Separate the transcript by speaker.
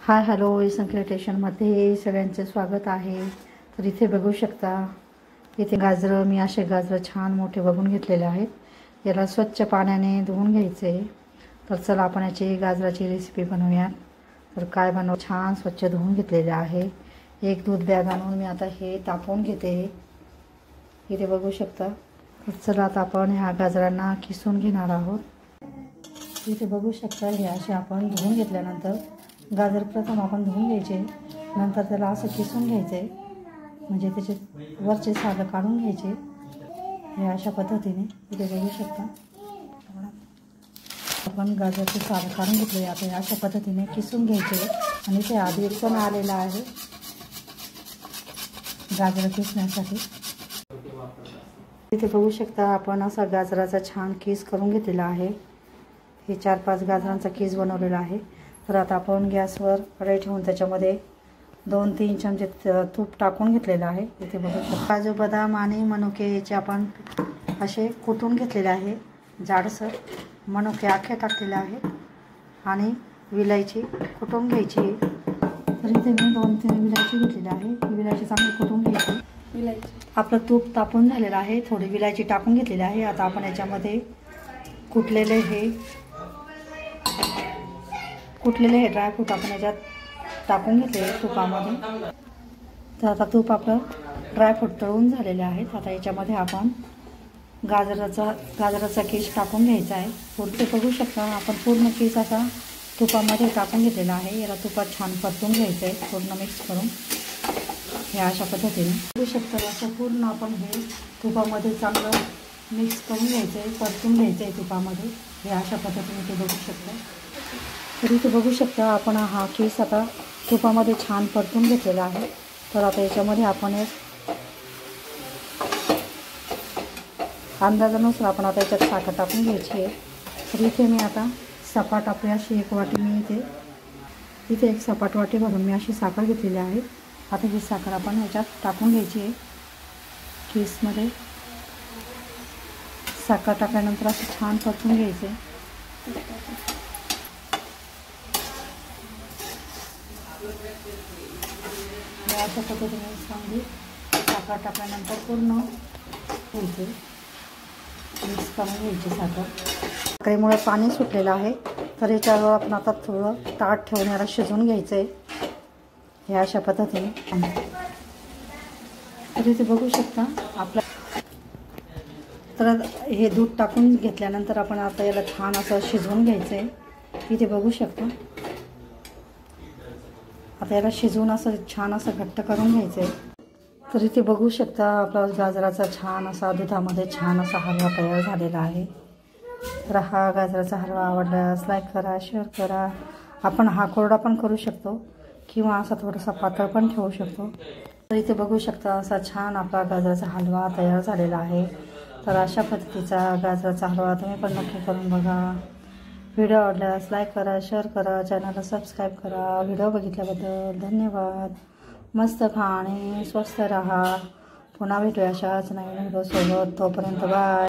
Speaker 1: Hi hello संक्रिएटेशनमध्ये सगळ्यांचे स्वागत आहे। तर इथे बघू शकता, इथे गाजरं मी असे गाजरं छान मोठे बघून घेतलेले आहेत। याला स्वच्छ पाण्याने धुवून घ्यायचे। तर चला आपण याची गाजराची रेसिपी बनवूया। तर काय बनव, छान स्वच्छ धुवून घेतलेले आहे। एक दूध बॅग आणून मी आता हे तापवून घेते। इथे बघू शकता। तर चला आता आपण ह्या गाजरांना किसून घेणार आहोत। इथे बघू शकता, हे असे आपण धुवून घेतल्यानंतर गाजर प्रथम आपण धुवून घ्यायचे, नंतर त्याला असं किसून घ्यायचे, म्हणजे त्याचे वरचे साल काढून घ्यायचे। हे अशा पद्धतीने इथे बघू शकता आपण गाजरचे साल काढून घेतले। आता अशा पद्धतीने किसून घ्यायचे आणि ते आधी पण आलेला आहे गाजर किसण्यासाठी। इथे बघू शकता आपण असा गाजराचा छान किस करून घेतलेला आहे। हे 4-5 गाजरांचा किस बनवलेला आहे। तर आता आपण गॅसवर कढई ठेवून त्याच्यामध्ये 2-3 चमचे तूप टाकून घेतलेलं आहे। इथे बघू शकता काजू बदाम आणि मनुके याचे आपण असे कुटून घेतलेले आहे। जाडसर मनुके आखे टाकलेले आहेत आणि विलायची कुटून घ्यायची। तर इथे मी 2-3 विलायची घेतलेली आहे। ही विलायची चांगली कुटून घ्यायची। आपलं तूप तापून झालेलं आहे, थोडी विलायची टाकून घेतलेली आहे। आता आपण याच्यामध्ये कुटलेले हे ड्रायफ्रूट आपण याच्यात टाकून घेतले तुपामध्ये। तर आता आपलं ड्रायफ्रूट तळून झालेले आहेत। आता याच्यामध्ये आपण गाजराचा किस टाकून घ्यायचा आहे। पुढचे बघू शकता आपण पूर्ण किस असा तुपामध्ये टाकून घेतलेला आहे। याला तुपात छान परतून घ्यायचं आहे, पूर्ण मिक्स करून हे अशा पद्धतीने बघू शकता। असं पूर्ण आपण हे तुपामध्ये चांगलं मिक्स करून घ्यायचं आहे, परतून घ्यायचं आहे तुपामध्ये। हे अशा पद्धतीने ते बघू शकता। तर इथे बघू शकता आपण हा केस आता तुपामध्ये छान परतून घेतलेला आहे। तर आता याच्यामध्ये आपण एक अंदाजानुसार आपण आता याच्यात साखर टाकून घ्यायची आहे। तर इथे मी आता सपाट आपली अशी एक वाटी मी इथे एक सपाट वाटी भरून मी अशी साखर घेतलेली आहे। आता ही साखर आपण याच्यात टाकून घ्यायची आहे केसमध्ये। साखर टाकल्यानंतर असं छान परतून घ्यायचं आहे। अशा पद्धतीने चांगली साखर टाकल्यानंतर पूर्ण घ्यायचे, मिक्स करून घ्यायची साखर। साखरेमुळे पाणी सुटलेलं आहे, तर याच्यावर आपण आता थोडं ताट ठेवून याला शिजवून घ्यायचं आहे। हे अशा पद्धतीने तर इथे बघू शकता आपलं। तर हे दूध टाकून घेतल्यानंतर आपण आता याला छान असं शिजवून घ्यायचं आहे। इथे बघू शकता आता याला शिजवून असं छान असं घट्ट करून घ्यायचं आहे। तर इथे बघू शकता आपला गाजराचा छान असा दुधामध्ये छान असा हलवा तयार झालेला आहे। तर हा गाजराचा हलवा आवडल्यास लाईक करा, शेअर करा। आपण हा कोरडा पण करू शकतो किंवा असा थोडासा पातळ पण ठेवू शकतो। तर इथे बघू शकता असा छान आपला गाजराचा हलवा तयार झालेला आहे। तर अशा पद्धतीचा गाजराचा हलवा तुम्ही पण नक्की करून बघा। व्हिडिओ आवडल्यास लाईक करा, शेअर करा, चॅनलला सबस्क्राईब करा। व्हिडिओ बघितल्याबद्दल धन्यवाद। मस्त खा आणि स्वस्थ राहा। पुन्हा भेटूया अशाच नवीन व्हिडिओ सोबत। तोपर्यंत बाय।